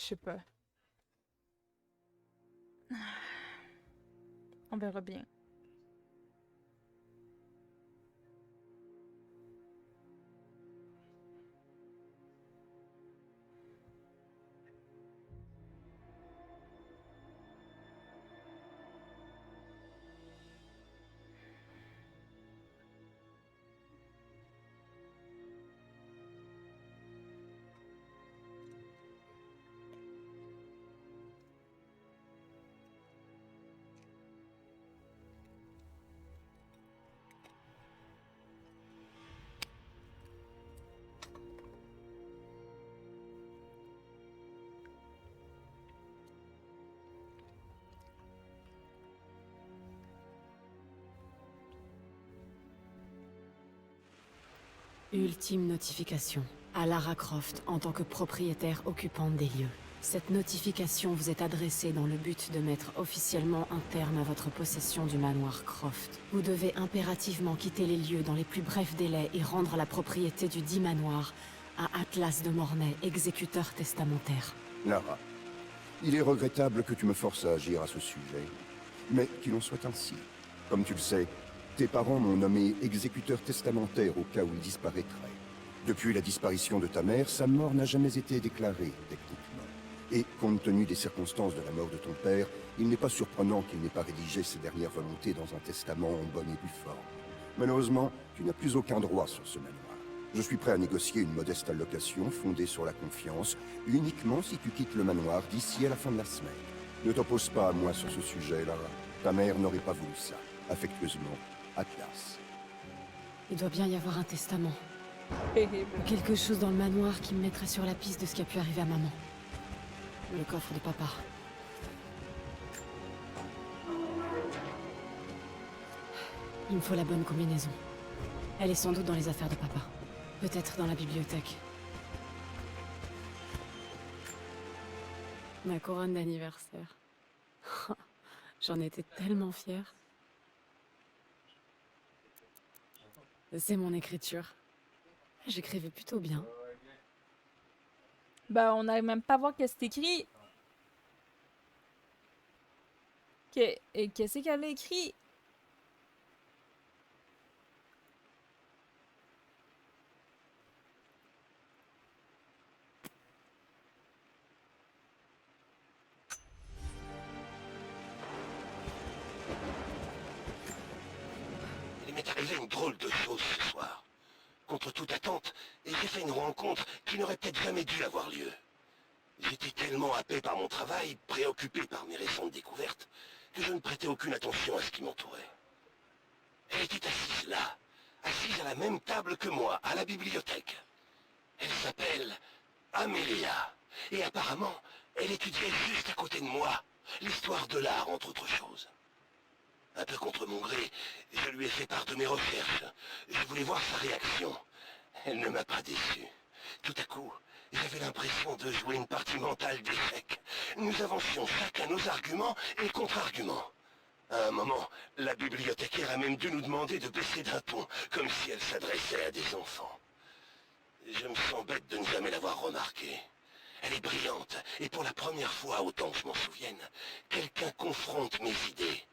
sais pas. On verra bien. Ultime notification. À Lara Croft, en tant que propriétaire occupante des lieux. Cette notification vous est adressée dans le but de mettre officiellement un terme à votre possession du manoir Croft. Vous devez impérativement quitter les lieux dans les plus brefs délais et rendre la propriété du dit manoir à Atlas de Mornay, exécuteur testamentaire. Lara, il est regrettable que tu me forces à agir à ce sujet, mais qu'il en soit ainsi. Comme tu le sais, tes parents m'ont nommé exécuteur testamentaire au cas où il disparaîtrait. Depuis la disparition de ta mère, sa mort n'a jamais été déclarée, techniquement. Et compte tenu des circonstances de la mort de ton père, il n'est pas surprenant qu'il n'ait pas rédigé ses dernières volontés dans un testament en bonne et due forme. Malheureusement, tu n'as plus aucun droit sur ce manoir. Je suis prêt à négocier une modeste allocation fondée sur la confiance, uniquement si tu quittes le manoir d'ici à la fin de la semaine. Ne t'oppose pas à moi sur ce sujet, Lara. Ta mère n'aurait pas voulu ça. Affectueusement, Atlas. Il doit bien y avoir un testament. Hé Ou quelque chose dans le manoir qui me mettrait sur la piste de ce qui a pu arriver à maman. Le coffre de papa. Il me faut la bonne combinaison. Elle est sans doute dans les affaires de papa. Peut-être dans la bibliothèque. Ma couronne d'anniversaire. J'en étais tellement fière. C'est mon écriture. J'écrivais plutôt bien. Bah, on n'arrive même pas à voir qu'est-ce que c'est écrit. Et qu'est-ce qu'elle a écrit? Il m'est arrivé une drôle de chose ce soir. Contre toute attente, j'ai fait une rencontre qui n'aurait peut-être jamais dû avoir lieu. J'étais tellement happé par mon travail, préoccupé par mes récentes découvertes, que je ne prêtais aucune attention à ce qui m'entourait. Elle était assise là, assise à la même table que moi, à la bibliothèque. Elle s'appelle Amélia, et apparemment, elle étudiait juste à côté de moi, l'histoire de l'art entre autres choses. Un peu contre mon gré, je lui ai fait part de mes recherches. Je voulais voir sa réaction. Elle ne m'a pas déçu. Tout à coup, j'avais l'impression de jouer une partie mentale d'échecs. Nous avancions chacun nos arguments et contre-arguments. À un moment, la bibliothécaire a même dû nous demander de baisser d'un ton, comme si elle s'adressait à des enfants. Je me sens bête de ne jamais l'avoir remarqué. Elle est brillante, et pour la première fois, autant que je m'en souvienne, quelqu'un confronte mes idées.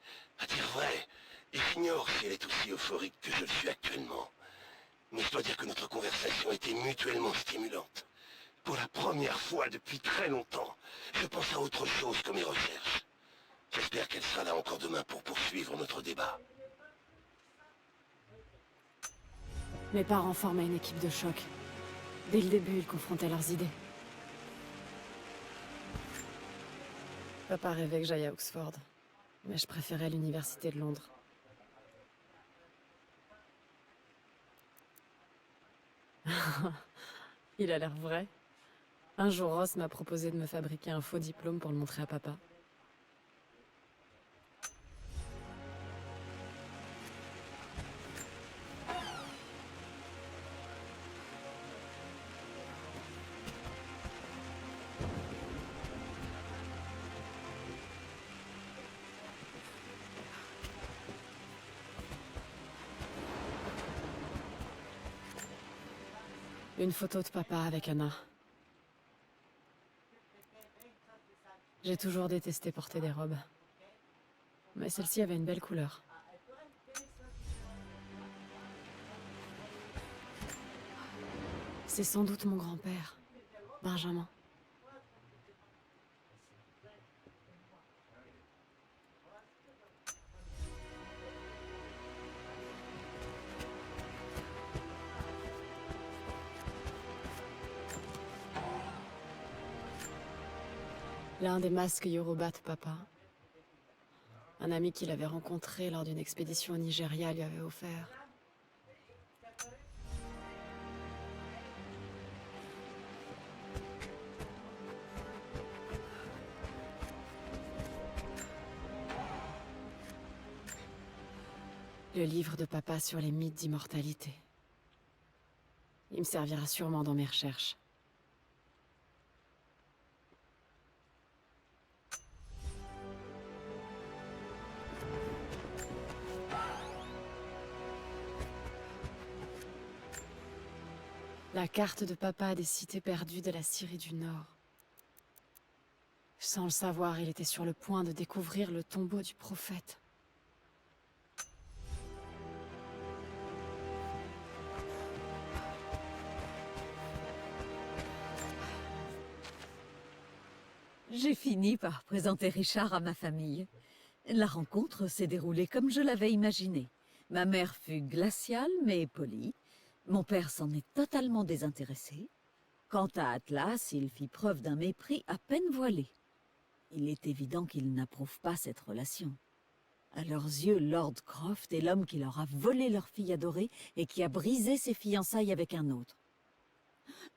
À dire vrai, j'ignore si elle est aussi euphorique que je le suis actuellement. Mais je dois dire que notre conversation était mutuellement stimulante. Pour la première fois depuis très longtemps, je pense à autre chose que mes recherches. J'espère qu'elle sera là encore demain pour poursuivre notre débat. Mes parents formaient une équipe de choc. Dès le début, ils confrontaient leurs idées. Papa rêvait que j'aille à Oxford, mais je préférais l'université de Londres. Il a l'air vrai. Un jour, Ross m'a proposé de me fabriquer un faux diplôme pour le montrer à papa. Une photo de papa avec Anna. J'ai toujours détesté porter des robes. Mais celle-ci avait une belle couleur. C'est sans doute mon grand-père, Benjamin. L'un des masques Yoruba de papa. Un ami qu'il avait rencontré lors d'une expédition au Nigeria lui avait offert. Le livre de papa sur les mythes d'immortalité. Il me servira sûrement dans mes recherches. La carte de papa des cités perdues de la Syrie du Nord. Sans le savoir, il était sur le point de découvrir le tombeau du prophète. J'ai fini par présenter Richard à ma famille. La rencontre s'est déroulée comme je l'avais imaginé. Ma mère fut glaciale mais polie. Mon père s'en est totalement désintéressé. Quant à Atlas, il fit preuve d'un mépris à peine voilé. Il est évident qu'il n'approuve pas cette relation. À leurs yeux, Lord Croft est l'homme qui leur a volé leur fille adorée et qui a brisé ses fiançailles avec un autre.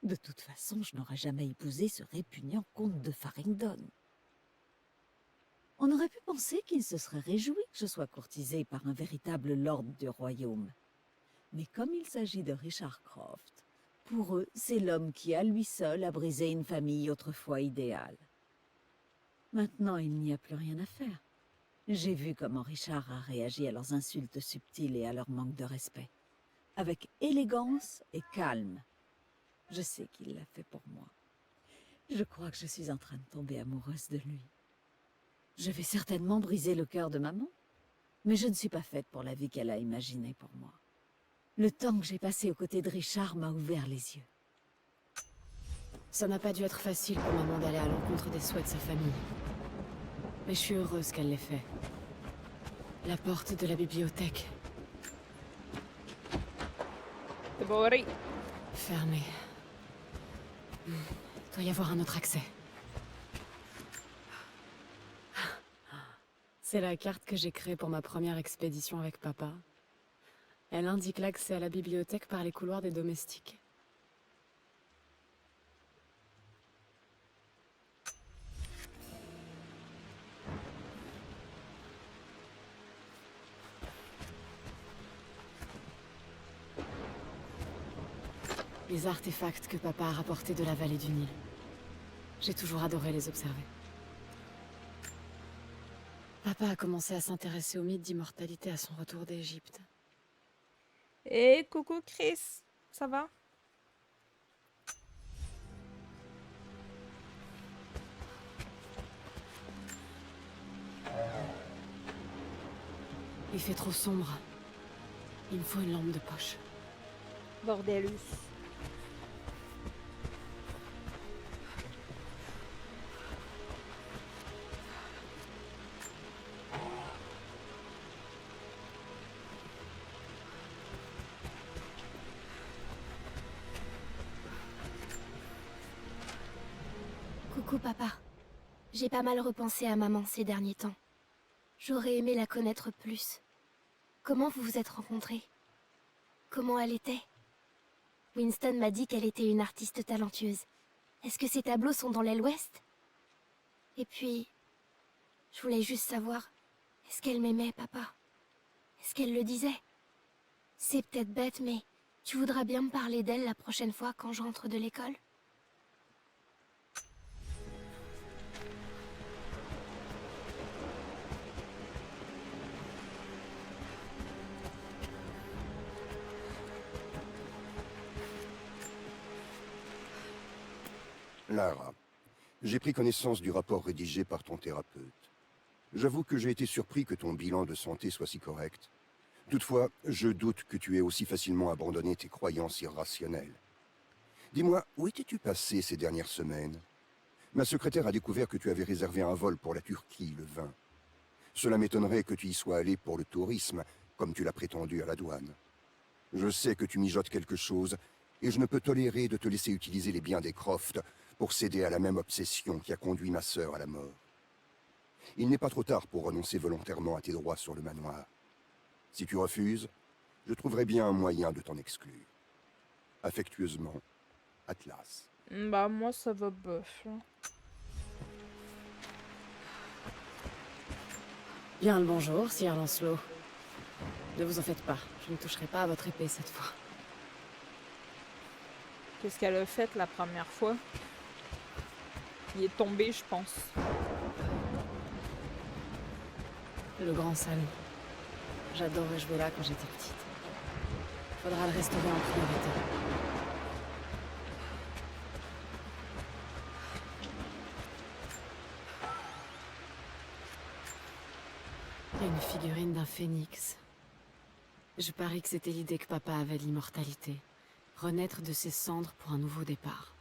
De toute façon, je n'aurais jamais épousé ce répugnant comte de Farringdon. On aurait pu penser qu'il se serait réjoui que je sois courtisée par un véritable lord du royaume. Mais comme il s'agit de Richard Croft, pour eux, c'est l'homme qui, à lui seul, a brisé une famille autrefois idéale. Maintenant, il n'y a plus rien à faire. J'ai vu comment Richard a réagi à leurs insultes subtiles et à leur manque de respect. Avec élégance et calme. Je sais qu'il l'a fait pour moi. Je crois que je suis en train de tomber amoureuse de lui. Je vais certainement briser le cœur de maman, mais je ne suis pas faite pour la vie qu'elle a imaginée pour moi. Le temps que j'ai passé aux côtés de Richard m'a ouvert les yeux. Ça n'a pas dû être facile pour maman d'aller à l'encontre des souhaits de sa famille. Mais je suis heureuse qu'elle l'ait fait. La porte de la bibliothèque, C'est barré. fermée. Il doit y avoir un autre accès. C'est la carte que j'ai créée pour ma première expédition avec papa. Elle indique l'accès à la bibliothèque par les couloirs des domestiques. Les artefacts que papa a rapportés de la vallée du Nil. J'ai toujours adoré les observer. Papa a commencé à s'intéresser aux mythes d'immortalité à son retour d'Égypte. Et coucou Chris, ça va? Il fait trop sombre. Il me faut une lampe de poche. Bordelus. Coucou papa. J'ai pas mal repensé à maman ces derniers temps. J'aurais aimé la connaître plus. Comment vous vous êtes rencontrés? Comment elle était? Winston m'a dit qu'elle était une artiste talentueuse. Est-ce que ses tableaux sont dans l'aile ouest? Et puis, je voulais juste savoir, est-ce qu'elle m'aimait, papa? Est-ce qu'elle le disait? C'est peut-être bête, mais tu voudras bien me parler d'elle la prochaine fois quand je rentre de l'école? Lara, J'ai pris connaissance du rapport rédigé par ton thérapeute. J'avoue que j'ai été surpris que ton bilan de santé soit si correct. Toutefois, je doute que tu aies aussi facilement abandonné tes croyances irrationnelles. Dis-moi, où étais-tu passé ces dernières semaines? Ma secrétaire a découvert que tu avais réservé un vol pour la Turquie le 20. Cela m'étonnerait que tu y sois allé pour le tourisme, comme tu l'as prétendu à la douane. Je sais que tu mijotes quelque chose, et je ne peux tolérer de te laisser utiliser les biens des Croft pour céder à la même obsession qui a conduit ma sœur à la mort. Il n'est pas trop tard pour renoncer volontairement à tes droits sur le manoir. Si tu refuses, je trouverai bien un moyen de t'en exclure. Affectueusement, Atlas. Bah, moi, ça va bof, là. Bien le bonjour, Sir Lancelot. Ne vous en faites pas, je ne toucherai pas à votre épée cette fois. Qu'est-ce qu'elle a fait la première fois? Il est tombé, je pense. Le grand salon. J'adorais jouer là quand j'étais petite. Faudra le restaurer en priorité. Il y a une figurine d'un phénix. Je parie que c'était l'idée que papa avait de l'immortalité. Renaître de ses cendres pour un nouveau départ.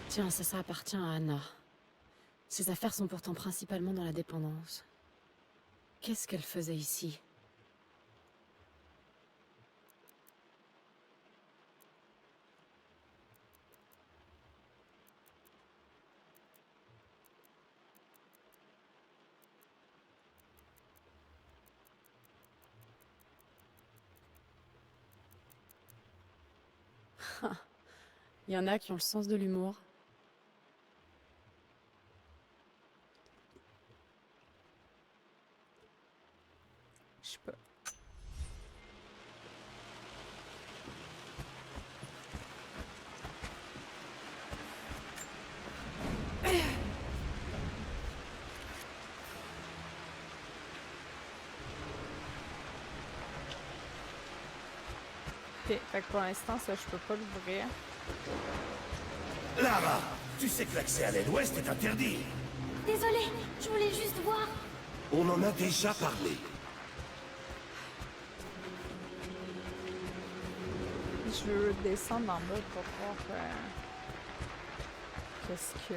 Tiens, ça appartient à Anna. Ses affaires sont pourtant principalement dans la dépendance. Qu'est-ce qu'elle faisait ici? Il y en a qui ont le sens de l'humour. Je sais pas. Ok, fait que pour l'instant, ça, je peux pas l'ouvrir. Lara, tu sais que l'accès à l'aile ouest est interdit. Désolée, je voulais juste voir. On en a déjà parlé. Je veux descendre en bas pour voir qu'est-ce que...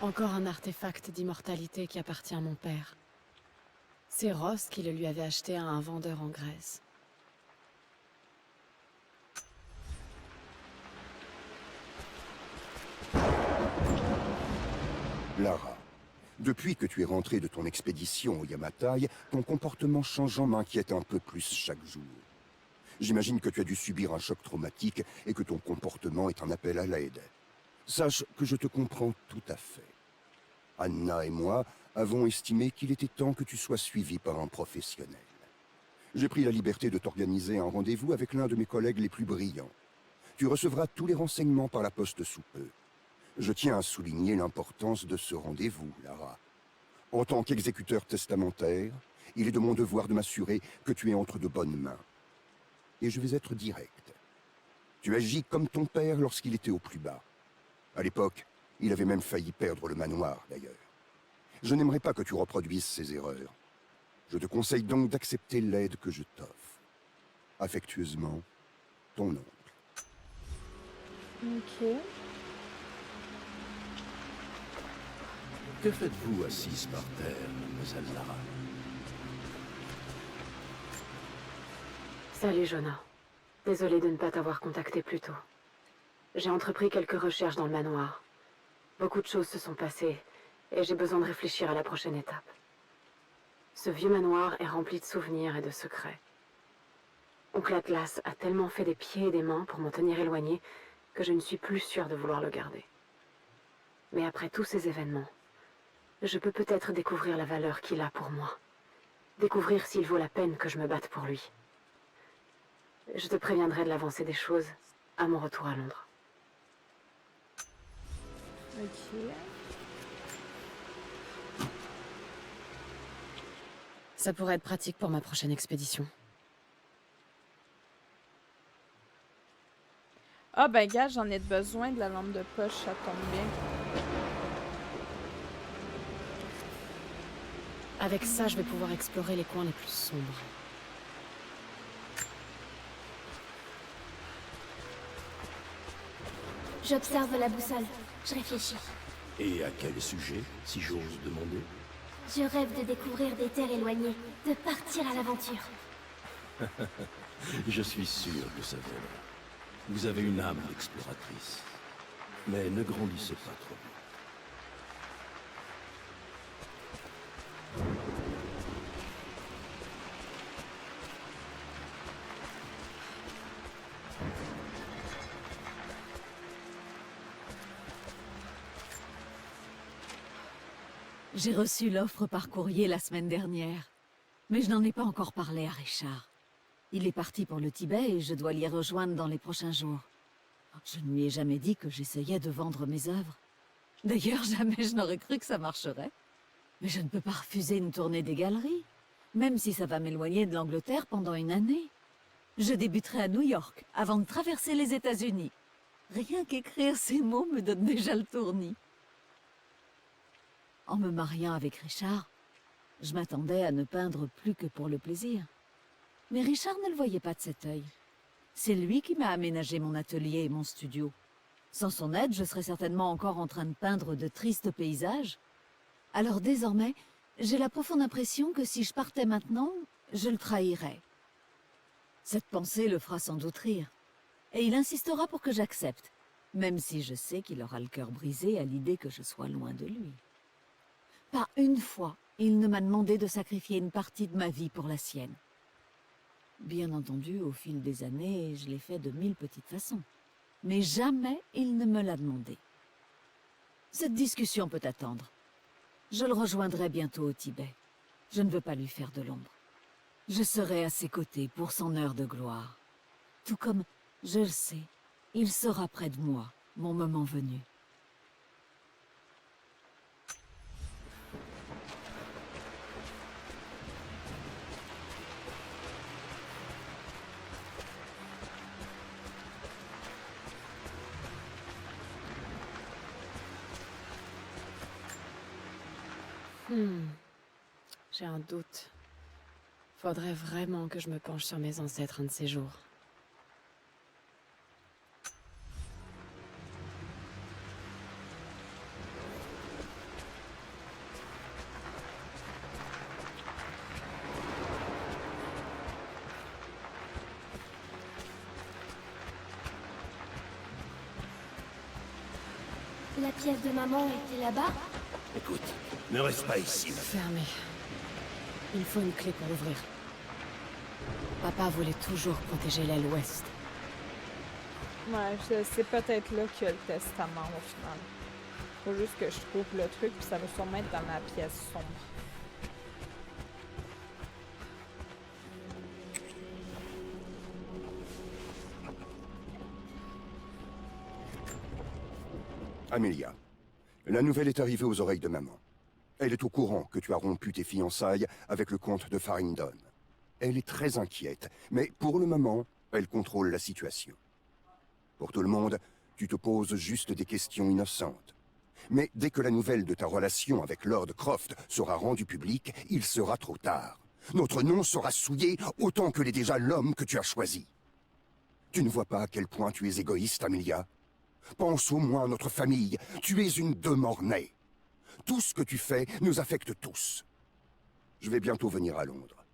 Encore un artefact d'immortalité qui appartient à mon père. C'est Ross qui le lui avait acheté à un vendeur en Grèce. Lara, depuis que tu es rentrée de ton expédition au Yamatai, ton comportement changeant m'inquiète un peu plus chaque jour. J'imagine que tu as dû subir un choc traumatique et que ton comportement est un appel à l'aide. Sache que je te comprends tout à fait. Anna et moi avons estimé qu'il était temps que tu sois suivi par un professionnel. J'ai pris la liberté de t'organiser un rendez-vous avec l'un de mes collègues les plus brillants. Tu recevras tous les renseignements par la poste sous peu. Je tiens à souligner l'importance de ce rendez-vous, Lara. En tant qu'exécuteur testamentaire, il est de mon devoir de m'assurer que tu es entre de bonnes mains. Et je vais être direct. Tu agis comme ton père lorsqu'il était au plus bas. À l'époque, il avait même failli perdre le manoir, d'ailleurs. Je n'aimerais pas que tu reproduises ces erreurs. Je te conseille donc d'accepter l'aide que je t'offre. Affectueusement, ton oncle. Ok. Que faites-vous assise par terre, mademoiselle Lara? Salut, Jonah. Désolée de ne pas t'avoir contacté plus tôt. J'ai entrepris quelques recherches dans le manoir. Beaucoup de choses se sont passées, Et j'ai besoin de réfléchir à la prochaine étape. Ce vieux manoir est rempli de souvenirs et de secrets. Oncle Atlas a tellement fait des pieds et des mains pour m'en tenir éloigné que je ne suis plus sûre de vouloir le garder. Mais après tous ces événements, je peux peut-être découvrir la valeur qu'il a pour moi. Découvrir s'il vaut la peine que je me batte pour lui. Je te préviendrai de l'avancée des choses à mon retour à Londres. Ok. Ça pourrait être pratique pour ma prochaine expédition. Ah ben gars, j'en ai besoin de la lampe de poche, ça tombe bien. Avec ça, je vais pouvoir explorer les coins les plus sombres. J'observe la boussole. Je réfléchis. Et à quel sujet, si j'ose demander? Je rêve de découvrir des terres éloignées, de partir à l'aventure. Je suis sûr que ça viendra. Vous avez une âme d'exploratrice. Mais ne grandissez pas trop vite. J'ai reçu l'offre par courrier la semaine dernière, mais je n'en ai pas encore parlé à Richard. Il est parti pour le Tibet et je dois l'y rejoindre dans les prochains jours. Je ne lui ai jamais dit que j'essayais de vendre mes œuvres. D'ailleurs, jamais je n'aurais cru que ça marcherait. Mais je ne peux pas refuser une tournée des galeries, même si ça va m'éloigner de l'Angleterre pendant une année. Je débuterai à New York, avant de traverser les États-Unis. Rien qu'écrire ces mots me donne déjà le tournis. En me mariant avec Richard, je m'attendais à ne peindre plus que pour le plaisir. Mais Richard ne le voyait pas de cet œil. C'est lui qui m'a aménagé mon atelier et mon studio. Sans son aide, je serais certainement encore en train de peindre de tristes paysages. Alors désormais, j'ai la profonde impression que si je partais maintenant, je le trahirais. Cette pensée le fera sans doute rire. Et il insistera pour que j'accepte, même si je sais qu'il aura le cœur brisé à l'idée que je sois loin de lui. Pas une fois, il ne m'a demandé de sacrifier une partie de ma vie pour la sienne. Bien entendu, au fil des années, je l'ai fait de 1000 petites façons. Mais jamais il ne me l'a demandé. Cette discussion peut attendre. Je le rejoindrai bientôt au Tibet. Je ne veux pas lui faire de l'ombre. Je serai à ses côtés pour son heure de gloire. Tout comme, je le sais, il sera près de moi, mon moment venu. J'ai un doute. Faudrait vraiment que je me penche sur mes ancêtres un de ces jours. La pièce de maman était là-bas? Écoute, ne reste pas ici. Fermé. Il faut une clé pour l'ouvrir. Papa voulait toujours protéger l'aile ouest. Ouais, c'est peut-être là qu'il y a le testament au final. Faut juste que je trouve le truc, puis ça va sûrement être dans la pièce sombre. Amelia, la nouvelle est arrivée aux oreilles de maman. Elle est au courant que tu as rompu tes fiançailles avec le comte de Farringdon. Elle est très inquiète, mais pour le moment, elle contrôle la situation. Pour tout le monde, tu te poses juste des questions innocentes. Mais dès que la nouvelle de ta relation avec Lord Croft sera rendue publique, il sera trop tard. Notre nom sera souillé autant que l'est déjà l'homme que tu as choisi. Tu ne vois pas à quel point tu es égoïste, Amelia? Pense au moins à notre famille. Tu es une de Mornay. Tout ce que tu fais nous affecte tous. Je vais bientôt venir à Londres.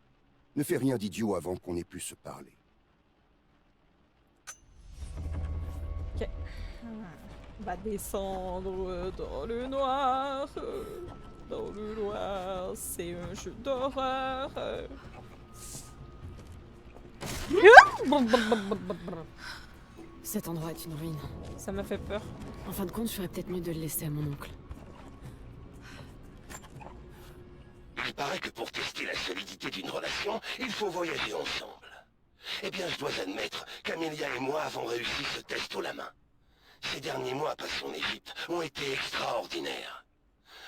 Ne fais rien d'idiot avant qu'on ait pu se parler. Ok. Va descendre dans le noir. Dans le noir, c'est un jeu d'horreur. Cet endroit est une ruine. Ça m'a fait peur. En fin de compte, je ferais peut-être mieux de le laisser à mon oncle. Il paraît que pour tester la solidité d'une relation, il faut voyager ensemble. Eh bien, je dois admettre qu'Amelia et moi avons réussi ce test haut la main. Ces derniers mois passés en Égypte ont été extraordinaires.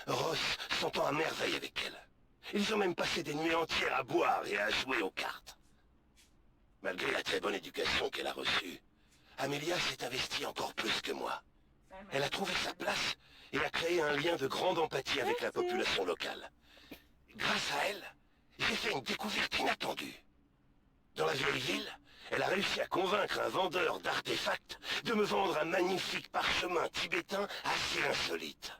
Ross s'entend à merveille avec elle. Ils ont même passé des nuits entières à boire et à jouer aux cartes. Malgré la très bonne éducation qu'elle a reçue, Amelia s'est investie encore plus que moi. Elle a trouvé sa place et a créé un lien de grande empathie avec la population locale. Grâce à elle, j'ai fait une découverte inattendue. Dans la vieille ville, elle a réussi à convaincre un vendeur d'artefacts de me vendre un magnifique parchemin tibétain assez insolite.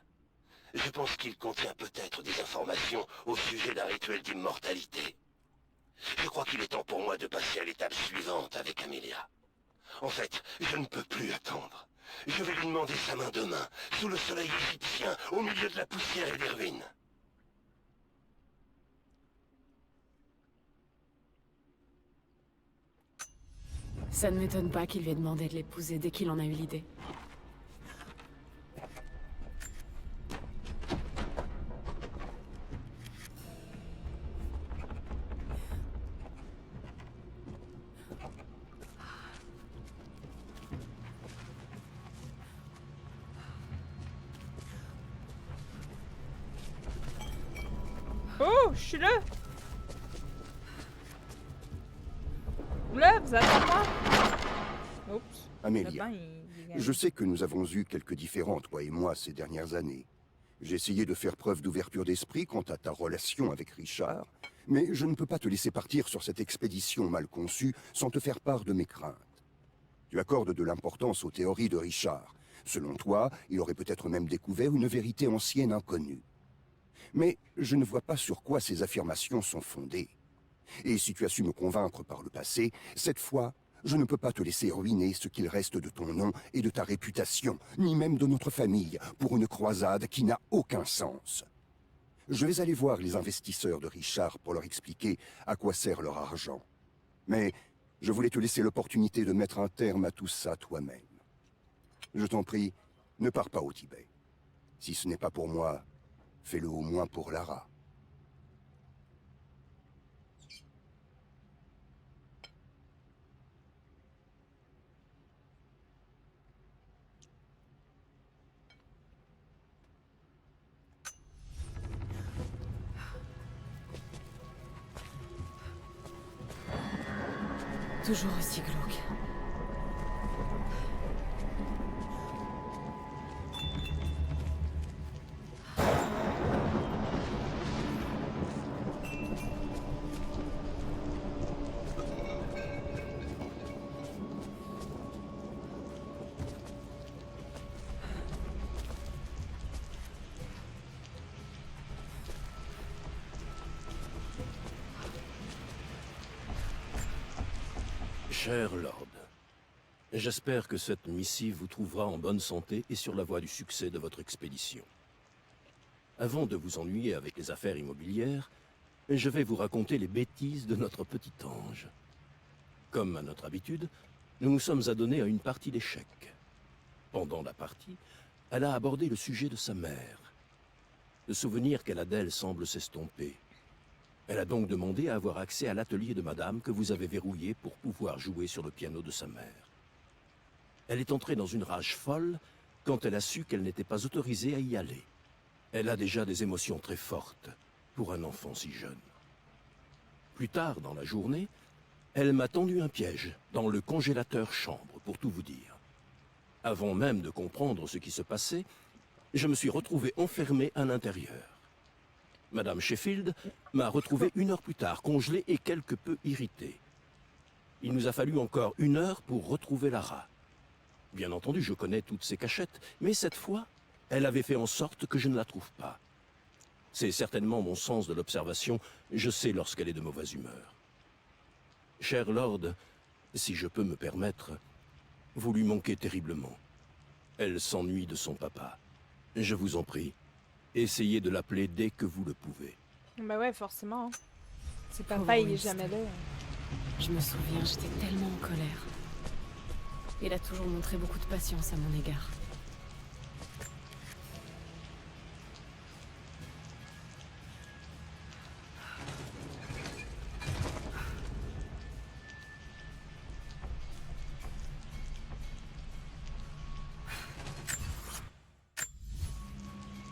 Je pense qu'il contient peut-être des informations au sujet d'un rituel d'immortalité. Je crois qu'il est temps pour moi de passer à l'étape suivante avec Amelia. En fait, je ne peux plus attendre. Je vais lui demander sa main demain, sous le soleil égyptien, au milieu de la poussière et des ruines. Ça ne m'étonne pas qu'il lui ait demandé de l'épouser dès qu'il en a eu l'idée. Oh, je suis là! Là, vous attendez moi? Oups. Amélia, Le banc, il est je sais que nous avons eu quelques différends, toi et moi, ces dernières années. J'ai essayé de faire preuve d'ouverture d'esprit quant à ta relation avec Richard, mais je ne peux pas te laisser partir sur cette expédition mal conçue sans te faire part de mes craintes. Tu accordes de l'importance aux théories de Richard. Selon toi, il aurait peut-être même découvert une vérité ancienne inconnue. Mais je ne vois pas sur quoi ces affirmations sont fondées. Et si tu as su me convaincre par le passé, cette fois, je ne peux pas te laisser ruiner ce qu'il reste de ton nom et de ta réputation, ni même de notre famille, pour une croisade qui n'a aucun sens. Je vais aller voir les investisseurs de Richard pour leur expliquer à quoi sert leur argent. Mais je voulais te laisser l'opportunité de mettre un terme à tout ça toi-même. Je t'en prie, ne pars pas au Tibet. Si ce n'est pas pour moi, fais-le au moins pour Lara. Toujours aussi glauque. Cher Lord, j'espère que cette missive vous trouvera en bonne santé et sur la voie du succès de votre expédition. Avant de vous ennuyer avec les affaires immobilières, je vais vous raconter les bêtises de notre petit ange. Comme à notre habitude, nous nous sommes adonnés à une partie d'échecs. Pendant la partie, elle a abordé le sujet de sa mère. Le souvenir qu'elle a d'elle semble s'estomper. Elle a donc demandé à avoir accès à l'atelier de madame que vous avez verrouillé pour pouvoir jouer sur le piano de sa mère. Elle est entrée dans une rage folle quand elle a su qu'elle n'était pas autorisée à y aller. Elle a déjà des émotions très fortes pour un enfant si jeune. Plus tard dans la journée, elle m'a tendu un piège dans le congélateur chambre, pour tout vous dire. Avant même de comprendre ce qui se passait, je me suis retrouvé enfermé à l'intérieur. Madame Sheffield m'a retrouvé 1 heure plus tard, congelé et quelque peu irrité. Il nous a fallu encore 1 heure pour retrouver Lara. Bien entendu, je connais toutes ses cachettes, mais cette fois, elle avait fait en sorte que je ne la trouve pas. C'est certainement mon sens de l'observation, je sais lorsqu'elle est de mauvaise humeur. Cher Lord, si je peux me permettre, vous lui manquez terriblement. Elle s'ennuie de son papa. Je vous en prie, essayez de l'appeler dès que vous le pouvez. Ben ouais, forcément. Si Pauvre papa, il est Winston. jamais là. Je me souviens, j'étais tellement en colère. Il a toujours montré beaucoup de patience à mon égard.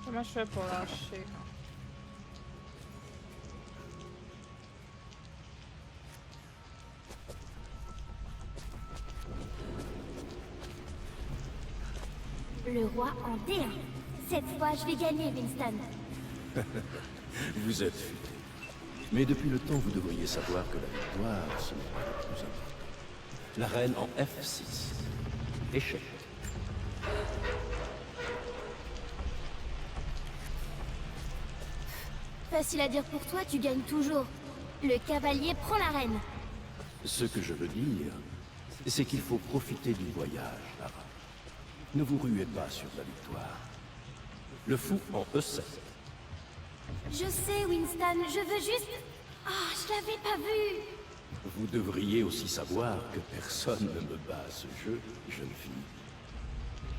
Comment je fais pour lâcher, là? Le roi en D1. Cette fois, je vais gagner, Winston. Vous êtes futé. Mais depuis le temps, vous devriez savoir que la victoire, ce n'est pas le plus important. La reine en F6. Échec. Facile à dire pour toi, tu gagnes toujours. Le cavalier prend la reine. Ce que je veux dire, c'est qu'il faut profiter du voyage, Lara. Ne vous ruez pas sur la victoire. Le fou en E7. Je sais, Winston, je veux juste... Ah, je l'avais pas vu. Vous devriez aussi savoir que personne ne me bat à ce jeu, jeune fille.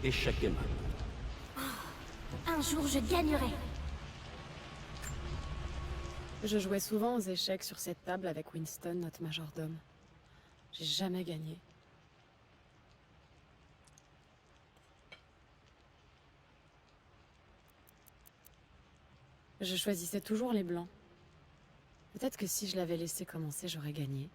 Échec et mat. Un jour, je gagnerai. Je jouais souvent aux échecs sur cette table avec Winston, notre majordome. J'ai jamais gagné. Je choisissais toujours les blancs. Peut-être que si je l'avais laissé commencer, j'aurais gagné.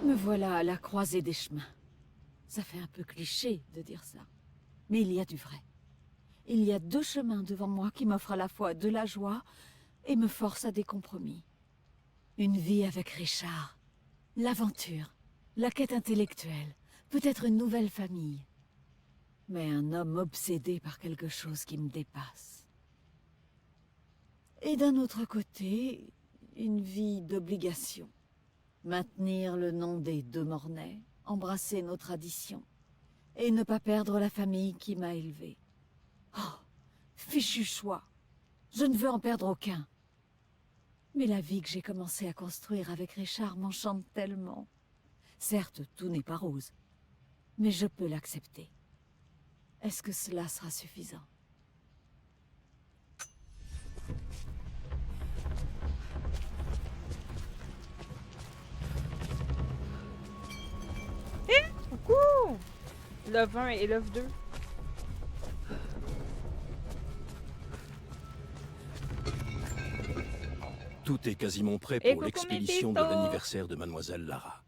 Me voilà à la croisée des chemins. Ça fait un peu cliché de dire ça. Mais il y a du vrai. Il y a deux chemins devant moi qui m'offrent à la fois de la joie et me forcent à des compromis. Une vie avec Richard, l'aventure, la quête intellectuelle, peut-être une nouvelle famille. Mais un homme obsédé par quelque chose qui me dépasse. Et d'un autre côté, une vie d'obligation. Maintenir le nom des deux Mornay, embrasser nos traditions, et ne pas perdre la famille qui m'a élevé. Oh, fichu choix. Je ne veux en perdre aucun. Mais la vie que j'ai commencé à construire avec Richard m'enchante tellement. Certes, tout n'est pas rose, mais je peux l'accepter. Est-ce que cela sera suffisant? Coucou! Love 1 et Love 2. Tout est quasiment prêt Et pour coucou, l'expédition de Mephisto. l'anniversaire de Mademoiselle Lara.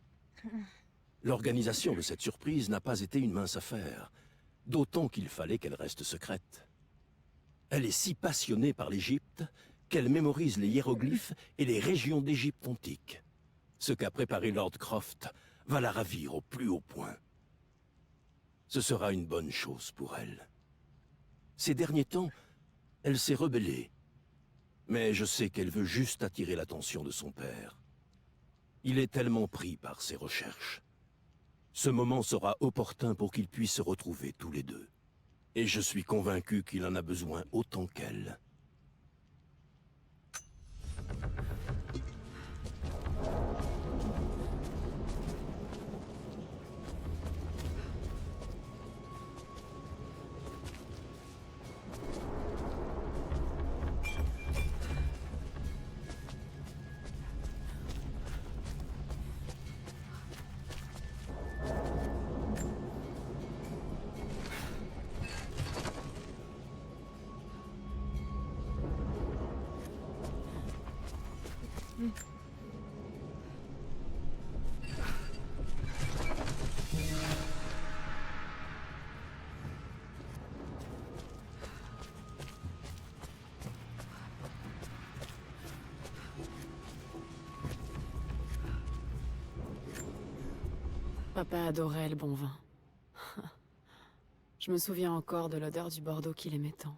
L'organisation de cette surprise n'a pas été une mince affaire, d'autant qu'il fallait qu'elle reste secrète. Elle est si passionnée par l'Égypte qu'elle mémorise les hiéroglyphes et les régions d'Égypte antique. Ce qu'a préparé Lord Croft va la ravir au plus haut point. Ce sera une bonne chose pour elle. Ces derniers temps, elle s'est rebellée. Mais je sais qu'elle veut juste attirer l'attention de son père. Il est tellement pris par ses recherches. Ce moment sera opportun pour qu'ils puissent se retrouver tous les deux. Et je suis convaincu qu'il en a besoin autant qu'elle. Papa adorait le bon vin. Je me souviens encore de l'odeur du Bordeaux qu'il aimait tant.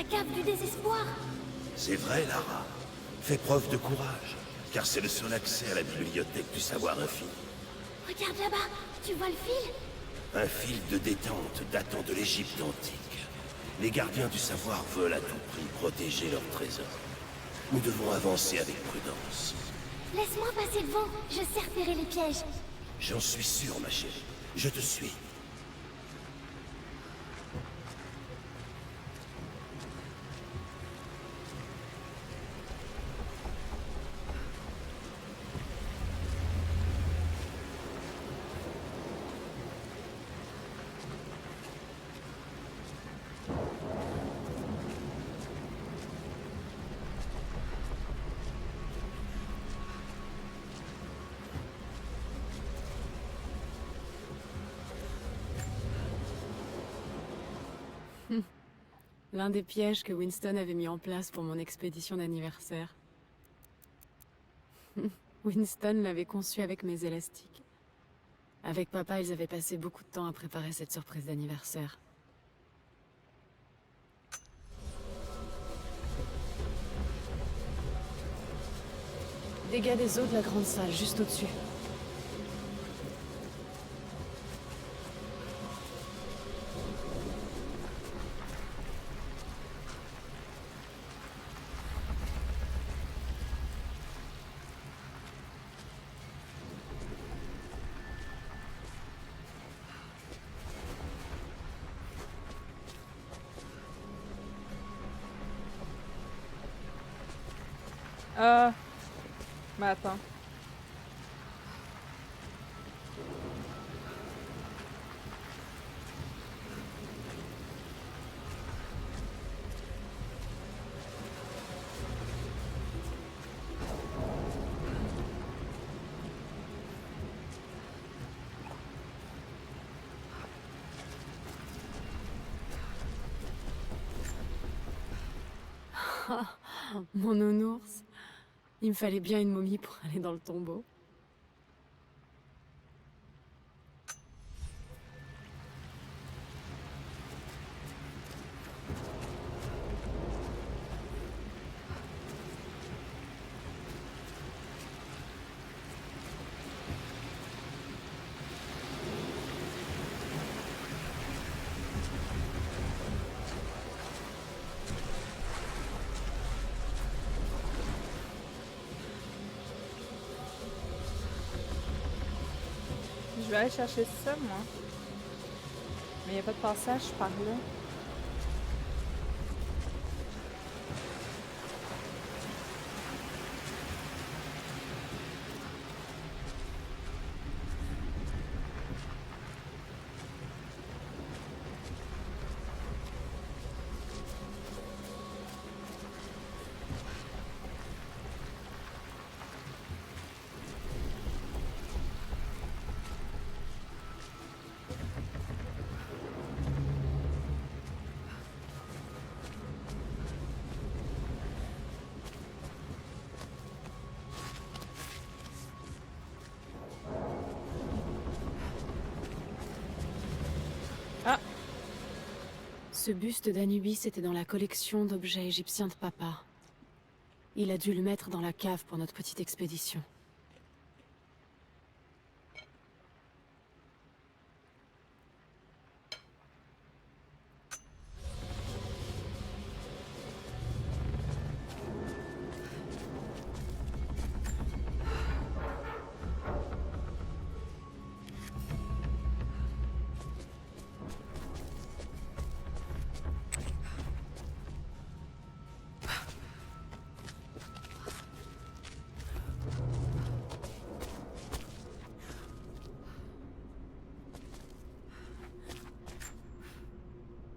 cave du désespoir. C'est vrai, Lara. Fais preuve de courage, car c'est le seul accès à la bibliothèque du savoir infini. Regarde là-bas, tu vois le fil? Un fil de détente datant de l'Égypte antique. Les gardiens du savoir veulent à tout prix protéger leur trésor. Nous devons avancer avec prudence. Laisse-moi passer devant, je sais repérer les pièges. J'en suis sûr, ma chérie. Je te suis. L'un des pièges que Winston avait mis en place pour mon expédition d'anniversaire. Winston l'avait conçu avec mes élastiques. Avec papa, ils avaient passé beaucoup de temps à préparer cette surprise d'anniversaire. Dégâts des eaux de la grande salle, juste au-dessus. Mais attends. Mon nounours. Il me fallait bien une momie pour aller dans le tombeau. Je vais aller chercher ça, moi. Mais il n'y a pas de passage par là. Ce buste d'Anubis était dans la collection d'objets égyptiens de papa. Il a dû le mettre dans la cave pour notre petite expédition.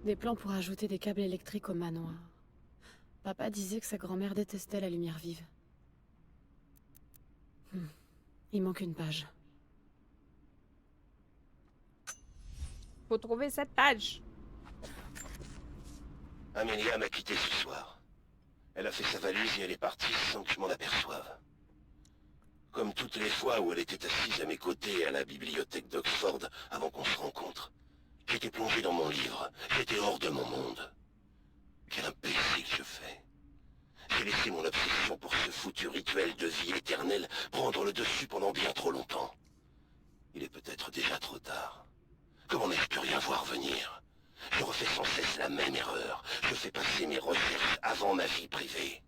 Des plans pour ajouter des câbles électriques au manoir. Papa disait que sa grand-mère détestait la lumière vive. Il manque une page. Faut trouver cette page. Amelia m'a quitté ce soir. Elle a fait sa valise et elle est partie sans que je m'en aperçoive. Comme toutes les fois où elle était assise à mes côtés à la bibliothèque d'Oxford avant qu'on se rencontre. J'étais plongé dans mon livre, j'étais hors de mon monde. Quel imbécile je fais. J'ai laissé mon obsession pour ce foutu rituel de vie éternelle prendre le dessus pendant bien trop longtemps. Il est peut-être déjà trop tard. Comment n'ai-je pu rien voir venir? Je refais sans cesse la même erreur. Je fais passer mes recherches avant ma vie privée.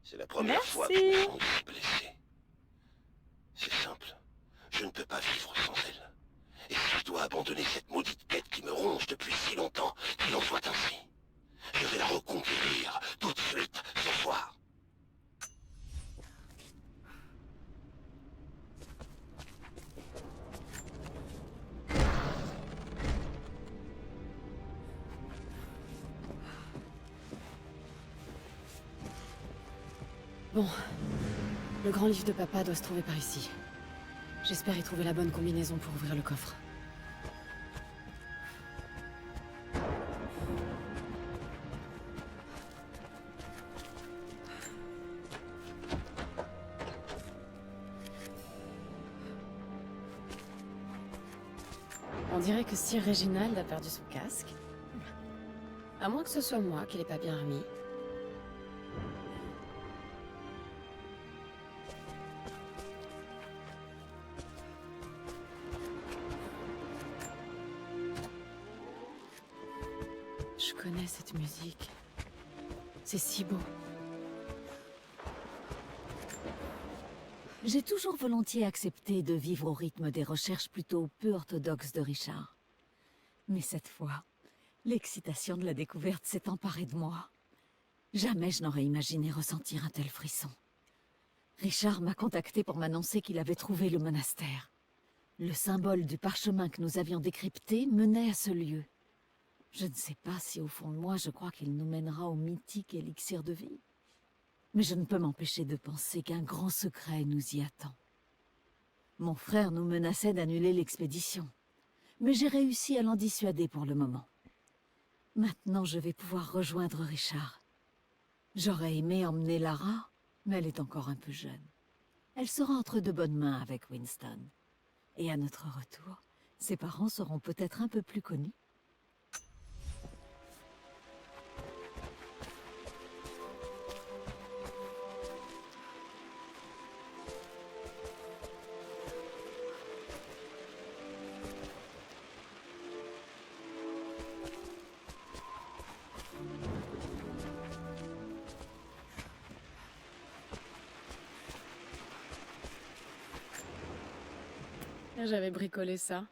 C'est la première fois que je me sens aussi blessé. C'est simple. Je ne peux pas vivre sans elle. Et si je dois abandonner cette maudite quête qui me ronge depuis si longtemps, qu'il en soit ainsi. Je vais la reconquérir tout de suite, ce soir. Bon. Le grand livre de papa doit se trouver par ici. J'espère y trouver la bonne combinaison pour ouvrir le coffre. On dirait que Sir Reginald a perdu son casque. À moins que ce soit moi qui l'ai pas bien remis. Je connais cette musique. C'est si beau. J'ai toujours volontiers accepté de vivre au rythme des recherches plutôt peu orthodoxes de Richard. Mais cette fois, l'excitation de la découverte s'est emparée de moi. Jamais je n'aurais imaginé ressentir un tel frisson. Richard m'a contacté pour m'annoncer qu'il avait trouvé le monastère. Le symbole du parchemin que nous avions décrypté menait à ce lieu. Je ne sais pas si au fond de moi je crois qu'il nous mènera au mythique élixir de vie. Mais je ne peux m'empêcher de penser qu'un grand secret nous y attend. Mon frère nous menaçait d'annuler l'expédition, mais j'ai réussi à l'en dissuader pour le moment. Maintenant, je vais pouvoir rejoindre Richard. J'aurais aimé emmener Lara, mais elle est encore un peu jeune. Elle sera entre de bonnes mains avec Winston. Et à notre retour, ses parents seront peut-être un peu plus connus. J'avais bricolé ça.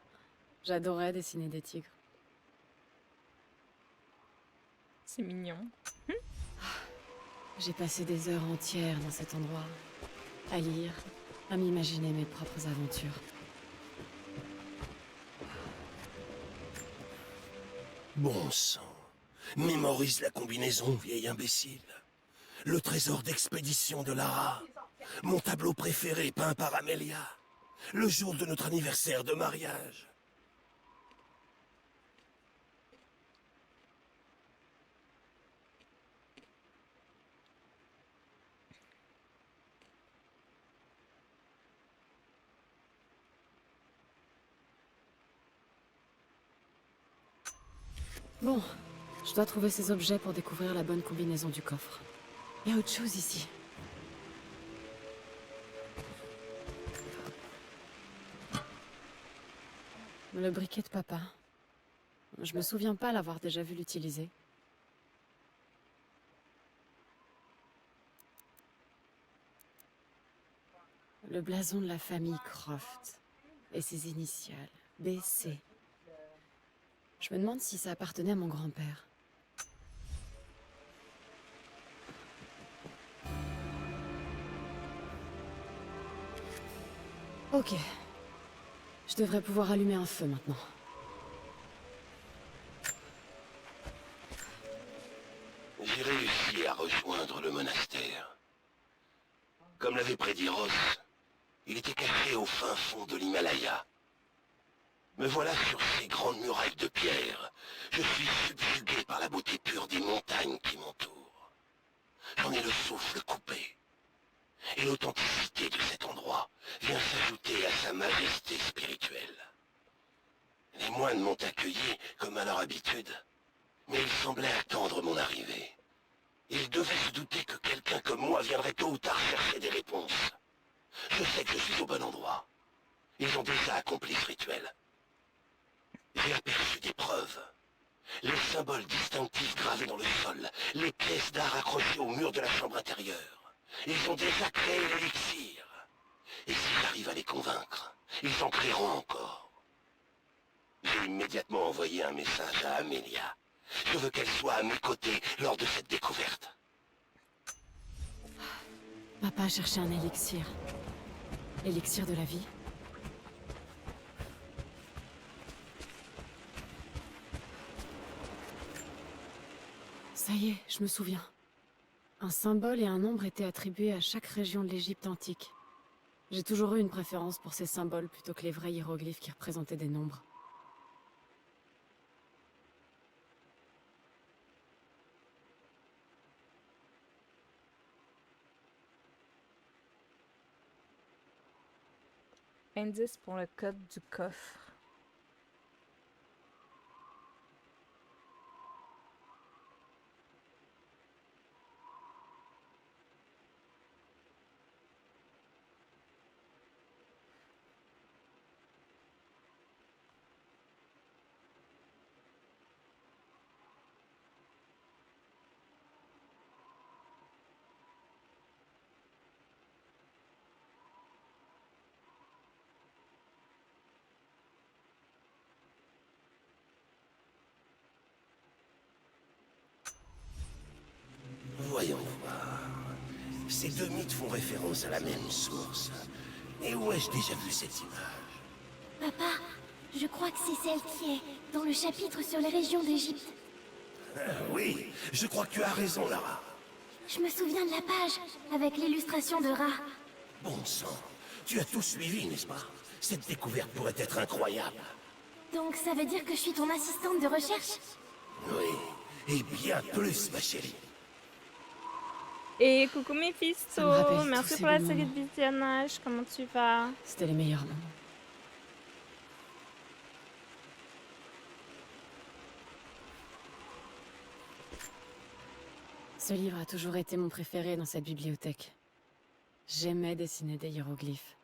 J'adorais dessiner des tigres. C'est mignon. J'ai passé des heures entières dans cet endroit, à lire, à m'imaginer mes propres aventures. Bon sang. Mémorise la combinaison, vieil imbécile. Le trésor d'expédition de Lara. Mon tableau préféré peint par Amelia. Le jour de notre anniversaire de mariage. Bon, je dois trouver ces objets pour découvrir la bonne combinaison du coffre. Il y a autre chose ici. Le briquet de papa. Je me souviens pas l'avoir déjà vu l'utiliser. Le blason de la famille Croft. Et ses initiales. BC. Je me demande si ça appartenait à mon grand-père. Ok. Je devrais pouvoir allumer un feu maintenant. J'ai réussi à rejoindre le monastère. Comme l'avait prédit Ross, il était caché au fin fond de l'Himalaya. Me voilà sur ces grandes murailles de pierre. Je suis subjugué par la beauté pure des montagnes qui m'entourent. J'en ai le souffle coupé. Et l'authenticité de cet endroit vient s'ajouter à sa majesté spirituelle. Les moines m'ont accueilli comme à leur habitude. Mais il semblait attendre mon arrivée. Il devait se douter que quelqu'un comme moi viendrait tôt ou tard chercher des réponses. Je sais que je suis au bon endroit. Ils ont déjà accompli ce rituel. J'ai aperçu des preuves. Les symboles distinctifs gravés dans le sol, les pièces d'art accrochées au mur de la chambre intérieure. Ils ont déjà créé l'élixir. Et s'ils arrivent à les convaincre, ils en créeront encore. J'ai immédiatement envoyé un message à Amelia. Je veux qu'elle soit à mes côtés lors de cette découverte. Papa a cherché un élixir. L'élixir de la vie. Ça y est, je me souviens. Un symbole et un nombre étaient attribués à chaque région de l'Égypte antique. J'ai toujours eu une préférence pour ces symboles plutôt que les vrais hiéroglyphes qui représentaient des nombres. Indice pour le code du coffre. Voyons voir. Ces deux mythes font référence à la même source. Et où ai-je déjà vu cette image? Papa, je crois que c'est celle qui est dans le chapitre sur les régions d'Égypte. Oui, je crois que tu as raison, Lara. Je me souviens de la page, avec l'illustration de Ra. Bon sang, tu as tout suivi, n'est-ce pas? Cette découverte pourrait être incroyable. Donc ça veut dire que je suis ton assistante de recherche? Oui, et bien plus, ma chérie. Et coucou Ça Mephisto, me rappelle tous merci ces pour la beaux série de moments. visionnage, comment tu vas? C'était les meilleurs moments. Ce livre a toujours été mon préféré dans cette bibliothèque. J'aimais dessiner des hiéroglyphes.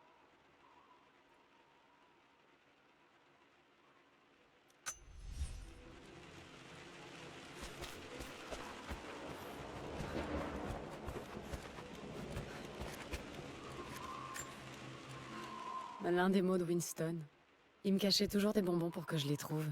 L'un des mots de Winston. Il me cachait toujours des bonbons pour que je les trouve.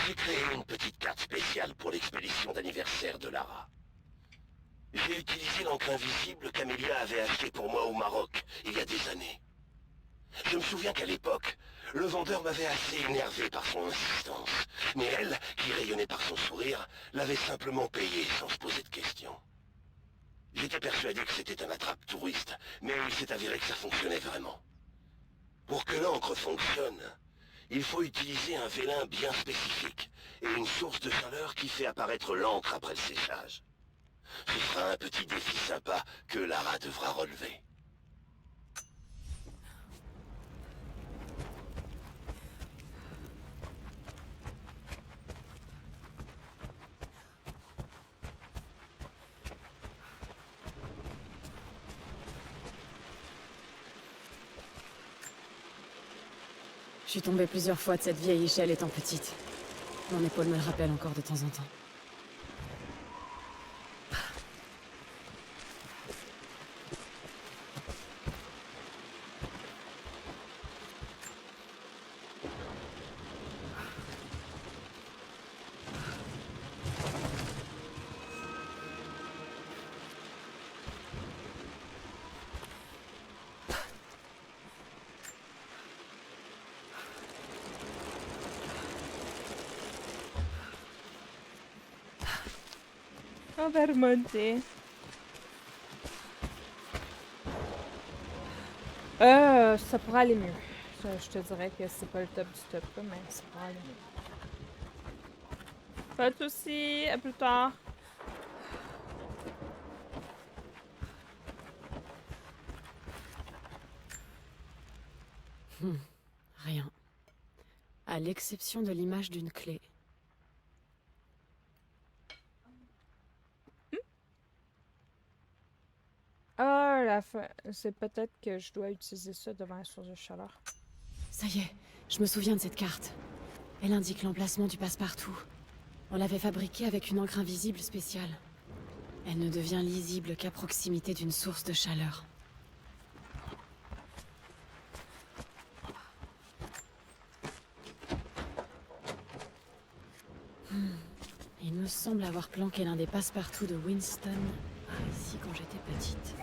J'ai créé une petite carte spéciale pour l'expédition d'anniversaire de Lara. J'ai utilisé l'encre invisible qu'Amelia avait achetée pour moi au Maroc, il y a des années. Je me souviens qu'à l'époque, le vendeur m'avait assez énervé par son insistance. Mais elle, qui rayonnait par son sourire, l'avait simplement payé sans se poser de questions. J'étais persuadé que c'était un attrape-touriste, mais il s'est avéré que ça fonctionnait vraiment. Pour que l'encre fonctionne, il faut utiliser un vélin bien spécifique et une source de chaleur qui fait apparaître l'encre après le séchage. Ce sera un petit défi sympa que Lara devra relever. Je suis tombée plusieurs fois de cette vieille échelle étant petite. Mon épaule me le rappelle encore de temps en temps. On va remonter. Ça pourrait aller mieux. Je te dirais que c'est pas le top du top, là, mais ça pourrait aller mieux. Pas de soucis, à plus tard. Rien. À l'exception de l'image d'une clé. Ah, la fin. C'est peut-être que je dois utiliser ça devant la source de chaleur. Ça y est, je me souviens de cette carte. Elle indique l'emplacement du passe-partout. On l'avait fabriquée avec une encre invisible spéciale. Elle ne devient lisible qu'à proximité d'une source de chaleur. Il me semble avoir planqué l'un des passe-partout de Winston par ici quand j'étais petite.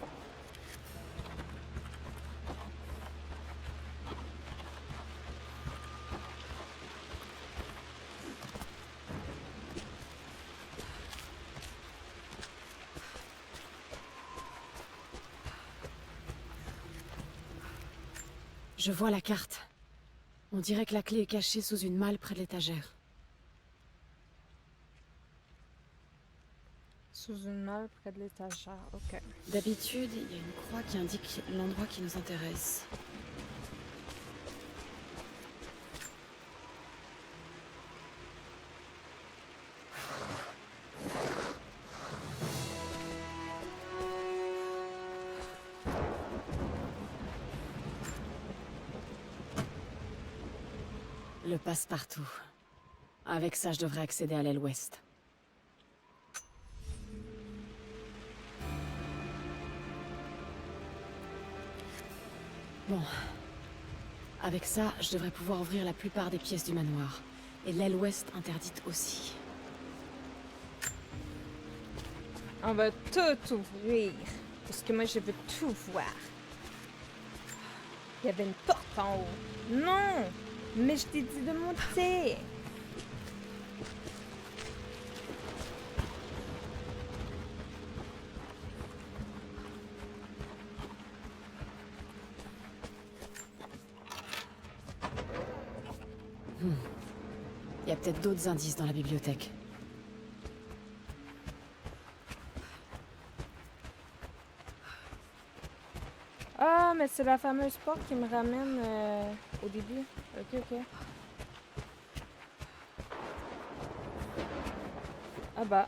Je vois la carte. On dirait que la clé est cachée sous une malle près de l'étagère. Sous une malle près de l'étagère, ok. D'habitude, il y a une croix qui indique l'endroit qui nous intéresse. Le passe-partout. Avec ça, je devrais accéder à l'aile ouest. Bon. Avec ça, je devrais pouvoir ouvrir la plupart des pièces du manoir. Et l'aile ouest interdite aussi. On va tout ouvrir. Parce que moi, je veux tout voir. Il y avait une porte en haut. Non! Mais je t'ai dit de monter! Il y a peut-être d'autres indices dans la bibliothèque. Ah, mais c'est la fameuse porte qui me ramène au début. Ok, ok. Ah bah.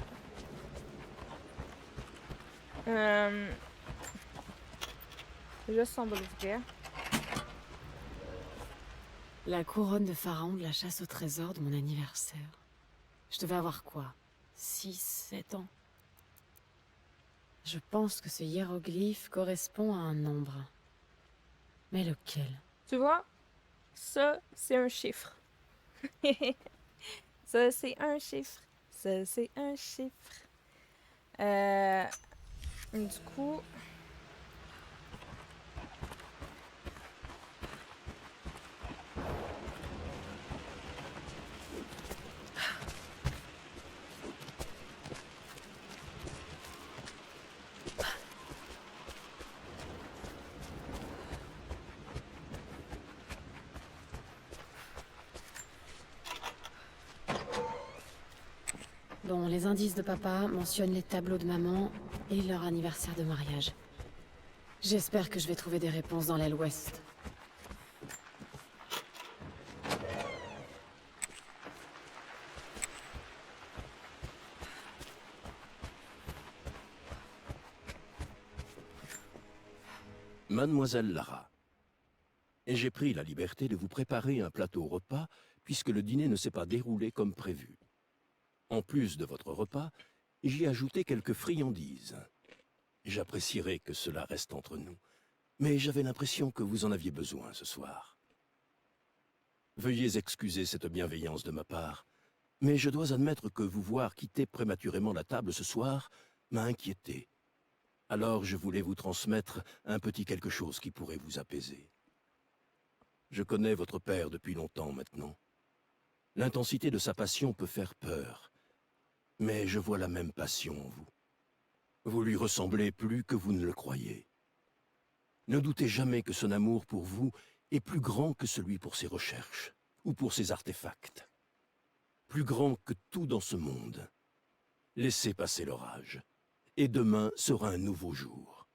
Juste on va l'ouvrir. La couronne de pharaon de la chasse au trésor de mon anniversaire. Je devais avoir quoi? 6, 7 ans? Je pense que ce hiéroglyphe correspond à un nombre. Mais lequel? Tu vois? Ça, c'est un chiffre. Ça, c'est un chiffre. Ça, c'est un chiffre. Du coup... Bon, les indices de papa mentionnent les tableaux de maman et leur anniversaire de mariage. J'espère que je vais trouver des réponses dans l'aile ouest. Mademoiselle Lara, et j'ai pris la liberté de vous préparer un plateau repas puisque le dîner ne s'est pas déroulé comme prévu. En plus de votre repas, j'y ai ajouté quelques friandises. J'apprécierais que cela reste entre nous, mais j'avais l'impression que vous en aviez besoin ce soir. Veuillez excuser cette bienveillance de ma part, mais je dois admettre que vous voir quitter prématurément la table ce soir m'a inquiété. Alors je voulais vous transmettre un petit quelque chose qui pourrait vous apaiser. Je connais votre père depuis longtemps maintenant. L'intensité de sa passion peut faire peur, mais je vois la même passion en vous. Vous lui ressemblez plus que vous ne le croyez. Ne doutez jamais que son amour pour vous est plus grand que celui pour ses recherches, ou pour ses artefacts. Plus grand que tout dans ce monde. Laissez passer l'orage, et demain sera un nouveau jour.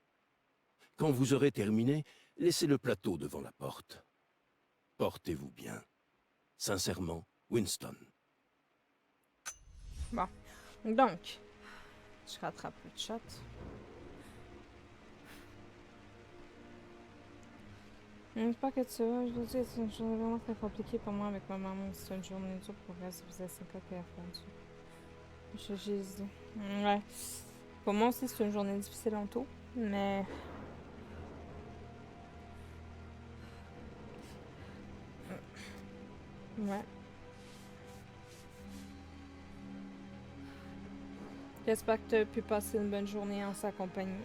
Quand vous aurez terminé, laissez le plateau devant la porte. Portez-vous bien. Sincèrement, Winston. Bon. Donc, je rattrape le chat. J'espère que tu vas. Je dois dire, c'est une journée vraiment très compliquée pour moi avec ma maman. C'est une journée dure pour elle. Ça faisait 5 ans qu'elle a perdu. J'ai dit. Ouais. Pour moi aussi, c'est une journée difficile en tout. Mais. Ouais. J'espère que tu as pu passer une bonne journée en sa compagnie.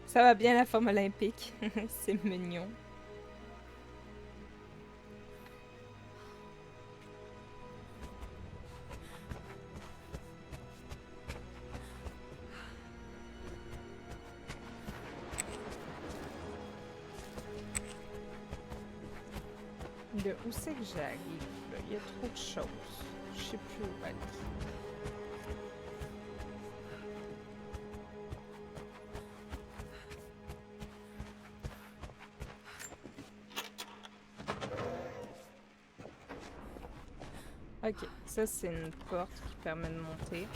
Ça va bien la forme olympique. C'est mignon. De où c'est que j'arrive, là? Il y a trop de choses. Je sais plus où aller. Ok, ça c'est une porte qui permet de monter.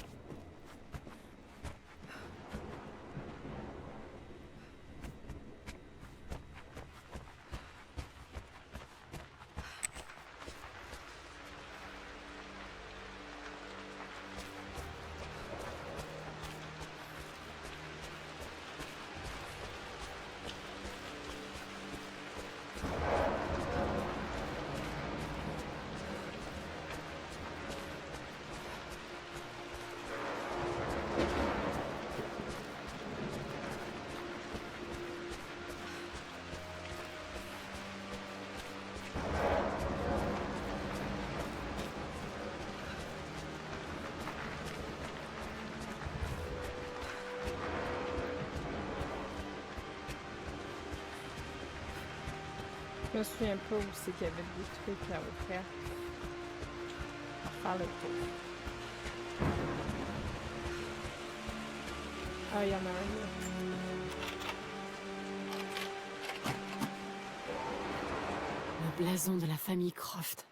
Je me souviens pas où c'est qu'il y avait des trucs à offrir. On va faire le tour. Ah, il y en a un là. Le blason de la famille Croft.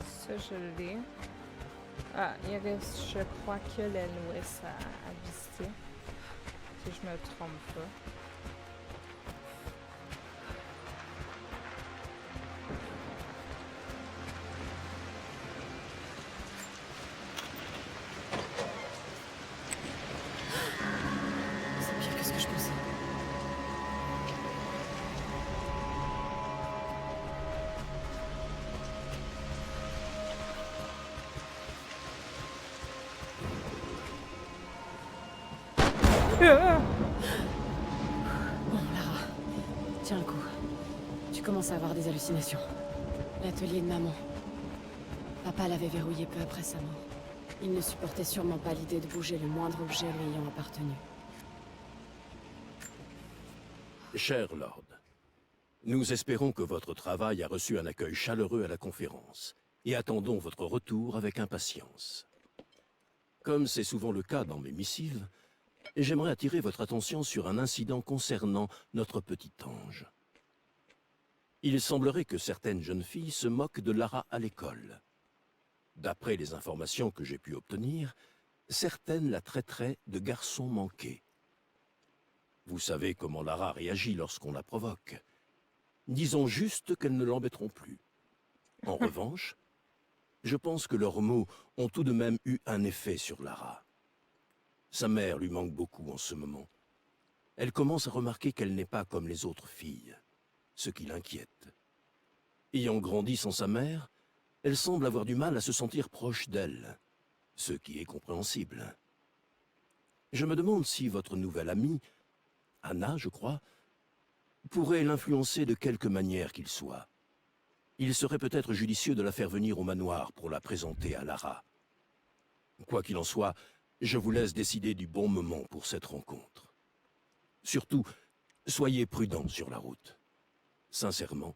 Ça, je l'ai. Ah, il reste, je crois que l'Ouest à visiter. Si je me trompe pas. C'est pire que ce que je pensais. Ah! Bon, Lara, tiens le coup. Tu commences à avoir des hallucinations. L'atelier de maman. Papa l'avait verrouillé peu après sa mort. Il ne supportait sûrement pas l'idée de bouger le moindre objet lui ayant appartenu. Cher Lord, nous espérons que votre travail a reçu un accueil chaleureux à la conférence, et attendons votre retour avec impatience. Comme c'est souvent le cas dans mes missives, j'aimerais attirer votre attention sur un incident concernant notre petit ange. Il semblerait que certaines jeunes filles se moquent de Lara à l'école. D'après les informations que j'ai pu obtenir, certaines la traiteraient de garçon manqué. Vous savez comment Lara réagit lorsqu'on la provoque. Disons juste qu'elles ne l'embêteront plus. En revanche, je pense que leurs mots ont tout de même eu un effet sur Lara. Sa mère lui manque beaucoup en ce moment. Elle commence à remarquer qu'elle n'est pas comme les autres filles, ce qui l'inquiète. Ayant grandi sans sa mère, elle semble avoir du mal à se sentir proche d'elle, ce qui est compréhensible. Je me demande si votre nouvelle amie, Anna, je crois, pourrait l'influencer de quelque manière qu'il soit. Il serait peut-être judicieux de la faire venir au manoir pour la présenter à Lara. Quoi qu'il en soit, je vous laisse décider du bon moment pour cette rencontre. Surtout, soyez prudents sur la route. Sincèrement,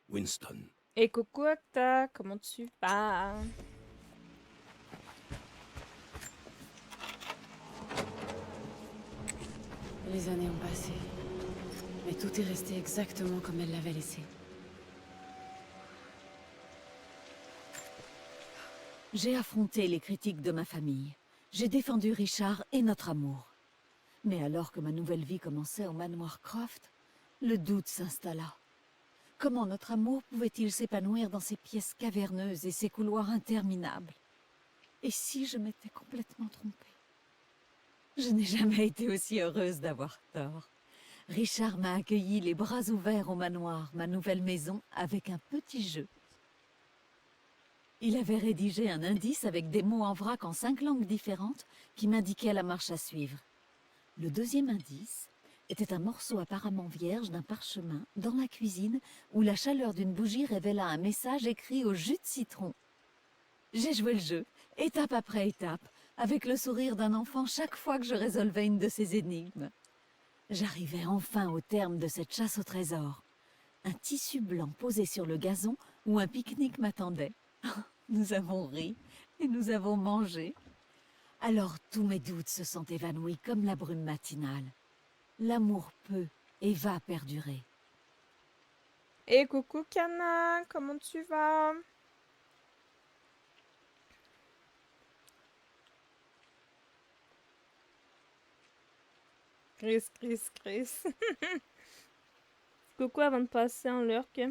Winston. Et coucou Octa, comment tu vas? Les années ont passé, mais tout est resté exactement comme elle l'avait laissé. J'ai affronté les critiques de ma famille. J'ai défendu Richard et notre amour. Mais alors que ma nouvelle vie commençait au manoir Croft, le doute s'installa. Comment notre amour pouvait-il s'épanouir dans ces pièces caverneuses et ces couloirs interminables? Et si je m'étais complètement trompée? Je n'ai jamais été aussi heureuse d'avoir tort. Richard m'a accueilli les bras ouverts au manoir, ma nouvelle maison, avec un petit jeu. Il avait rédigé un indice avec des mots en vrac en 5 langues différentes qui m'indiquaient la marche à suivre. Le deuxième indice était un morceau apparemment vierge d'un parchemin dans la cuisine où la chaleur d'une bougie révéla un message écrit au jus de citron. J'ai joué le jeu, étape après étape, avec le sourire d'un enfant chaque fois que je résolvais une de ces énigmes. J'arrivais enfin au terme de cette chasse au trésor. Un tissu blanc posé sur le gazon où un pique-nique m'attendait. Nous avons ri et nous avons mangé. Alors tous mes doutes se sont évanouis comme la brume matinale. L'amour peut et va perdurer. Et coucou Kana, comment tu vas? Chris, Chris, Chris. Coucou avant de passer en lurk.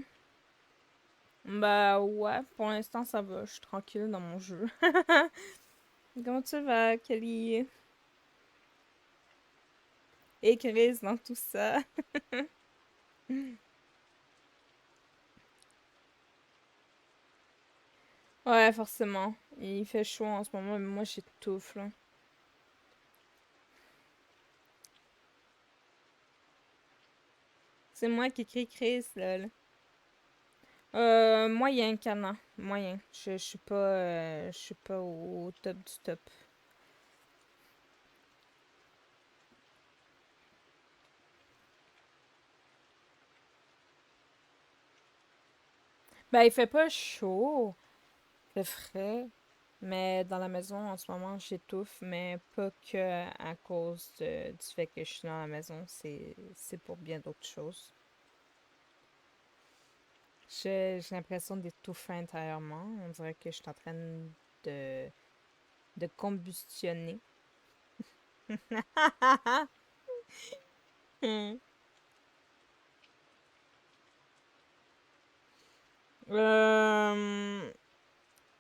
Bah ouais, pour l'instant ça va, je suis tranquille dans mon jeu. Comment tu vas, Kelly? Et Chris dans tout ça. Ouais, forcément. Il fait chaud en ce moment, mais moi j'étouffe là. C'est moi qui écris Chris, lol. Moyen, Cana. Moyen. Je suis pas au top du top. Ben, il fait pas chaud. Il fait frais. Mais dans la maison, en ce moment, j'étouffe. Mais pas que à cause du fait que je suis dans la maison. C'est pour bien d'autres choses. J'ai l'impression d'étouffer intérieurement. On dirait que je suis en train de, de combustionner. Hmm. Euh,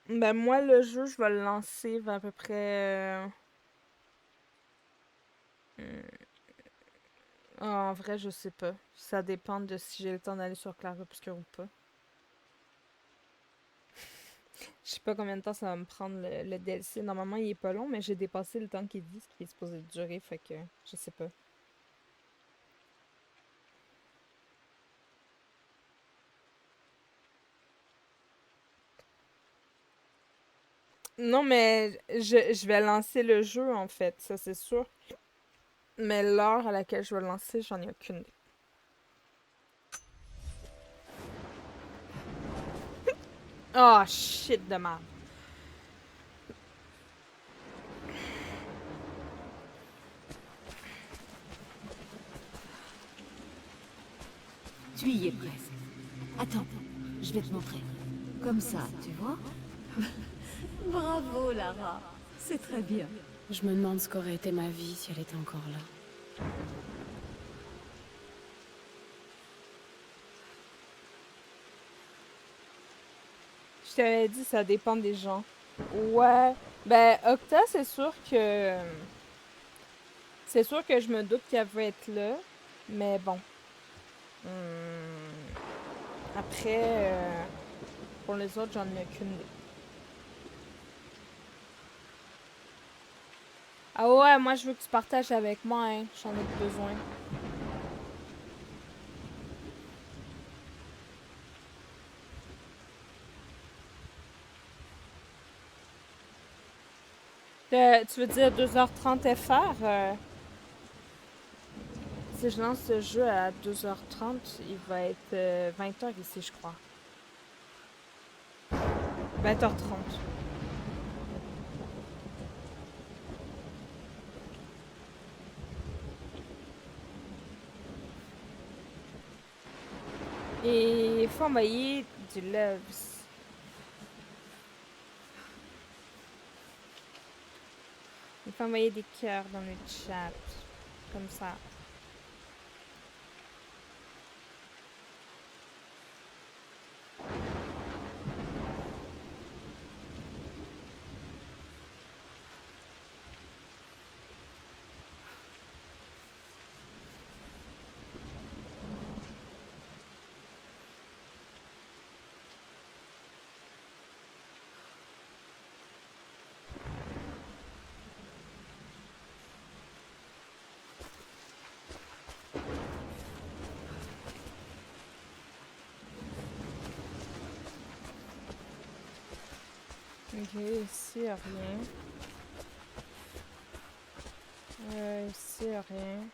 Ben moi, le jeu, je vais le lancer vers à peu près... hmm, en vrai, je sais pas. Ça dépend de si j'ai le temps d'aller sur Clair Obscur ou pas. Je sais pas combien de temps ça va me prendre le DLC. Normalement, il est pas long, mais j'ai dépassé le temps qu'il dit, ce qui est supposé durer, fait que je sais pas. Non, mais je vais lancer le jeu, en fait, ça c'est sûr. Mais l'heure à laquelle je vais le lancer, j'en ai aucune idée. Oh, shit de merde. Tu y es presque. Attends, je vais te montrer. Comme ça, tu vois? Bravo, Lara. C'est très bien. Je me demande ce qu'aurait été ma vie si elle était encore là. Je t'avais dit, ça dépend des gens. Ouais. Ben, Octa, c'est sûr que... C'est sûr que je me doute qu'elle veut être là. Mais bon. Hum, Après, pour les autres, j'en ai aucune idée. Ah ouais, moi je veux que tu partages avec moi, hein. J'en ai besoin. Tu veux dire 2h30 FR? Si je lance ce jeu à 2h30, il va être 20h ici, je crois. 20h30. Et il faut envoyer du loves. Il faut envoyer des cœurs dans le chat. Comme ça. Ok, ici rien. Ici rien.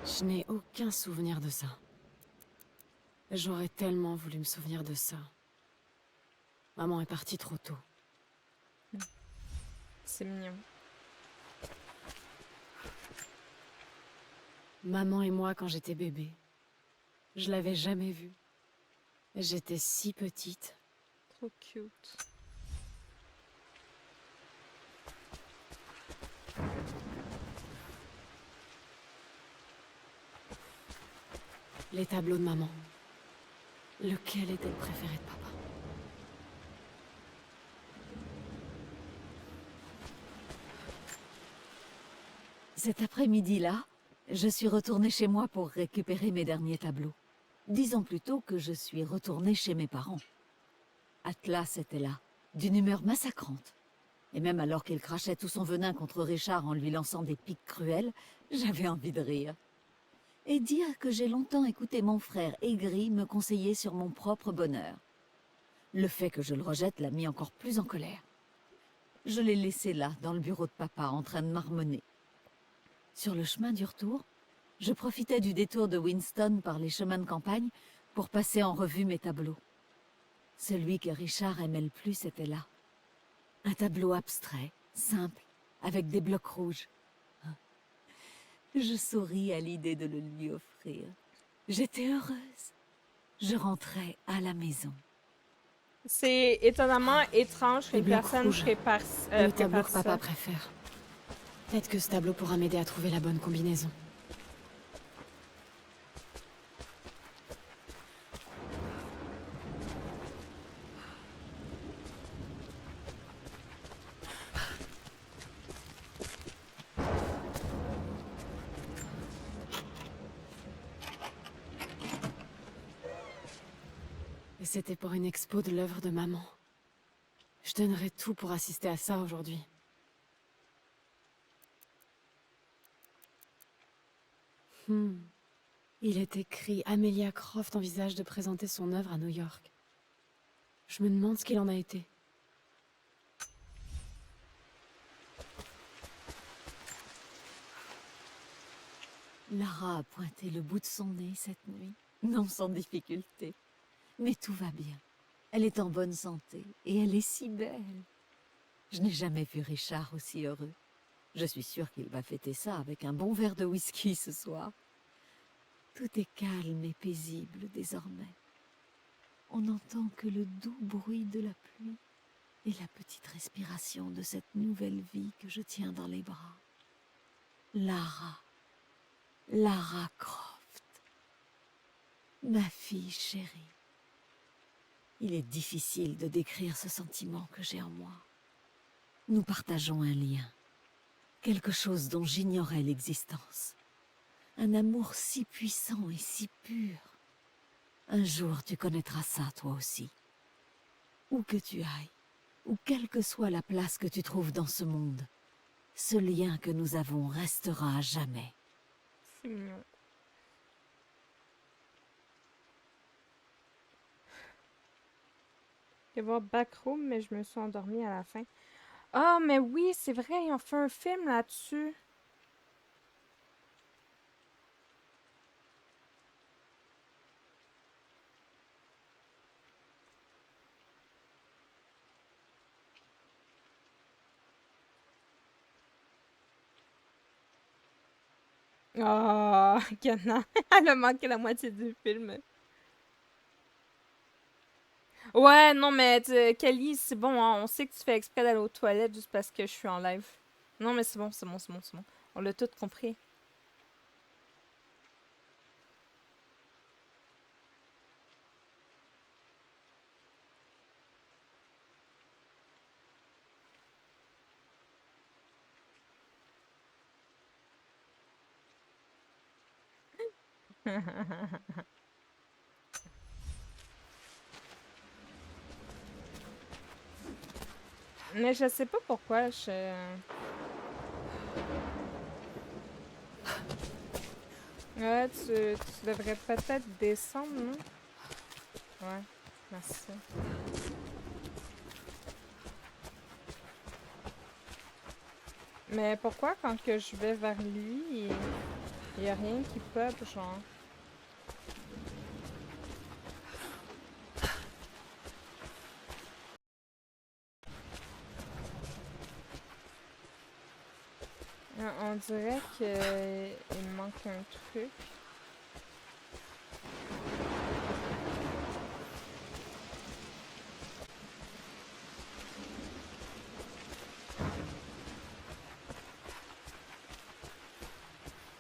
Je n'ai aucun souvenir de ça. J'aurais tellement voulu me souvenir de ça. Maman est partie trop tôt. C'est mignon. Maman et moi quand j'étais bébé. Je l'avais jamais vue. J'étais si petite. Trop cute. Les tableaux de maman. Lequel était le préféré de papa? Cet après-midi-là, je suis retournée chez moi pour récupérer mes derniers tableaux. Disons plutôt que je suis retournée chez mes parents. Atlas était là, d'une humeur massacrante. Et même alors qu'il crachait tout son venin contre Richard en lui lançant des piques cruelles, j'avais envie de rire. Et dire que j'ai longtemps écouté mon frère aigri me conseiller sur mon propre bonheur. Le fait que je le rejette l'a mis encore plus en colère. Je l'ai laissé là, dans le bureau de papa, en train de marmonner. Sur le chemin du retour, je profitais du détour de Winston par les chemins de campagne pour passer en revue mes tableaux. Celui que Richard aimait le plus était là. Un tableau abstrait, simple, avec des blocs rouges. Je souris à l'idée de le lui offrir. J'étais heureuse. Je rentrais à la maison. C'est étonnamment étrange Les qu'une blocs personne rouges. prépare, Le tableau prépare que papa ça. préfère. Peut-être que ce tableau pourra m'aider à trouver la bonne combinaison. Et c'était pour une expo de l'œuvre de maman. Je donnerais tout pour assister à ça aujourd'hui. Il est écrit « Amelia Croft envisage de présenter son œuvre à New York ». Je me demande ce qu'il en a été. Lara a pointé le bout de son nez cette nuit, non sans difficulté. Mais tout va bien. Elle est en bonne santé et elle est si belle. Je n'ai jamais vu Richard aussi heureux. Je suis sûre qu'il va fêter ça avec un bon verre de whisky ce soir. Tout est calme et paisible désormais. On n'entend que le doux bruit de la pluie et la petite respiration de cette nouvelle vie que je tiens dans les bras. Lara. Lara Croft. Ma fille chérie. Il est difficile de décrire ce sentiment que j'ai en moi. Nous partageons un lien. Quelque chose dont j'ignorais l'existence. Un amour si puissant et si pur. Un jour, tu connaîtras ça, toi aussi. Où que tu ailles, ou quelle que soit la place que tu trouves dans ce monde, ce lien que nous avons restera à jamais. C'est mignon. Je vais voir Backroom, mais je me suis endormie à la fin. Ah, mais oui, c'est vrai, ils ont fait un film là-dessus. Ah, Kana, elle a manqué la moitié du film. Ouais, non, mais Kelly, c'est bon, hein, on sait que tu fais exprès d'aller aux toilettes juste parce que je suis en live. Non, mais c'est bon, c'est bon, c'est bon, c'est bon. On l'a tout compris. Mais je sais pas pourquoi Ouais, tu devrais peut-être descendre, non? Ouais, merci. Mais pourquoi quand que je vais vers lui, il y a rien qui pop, genre? On dirait que il me manque un truc.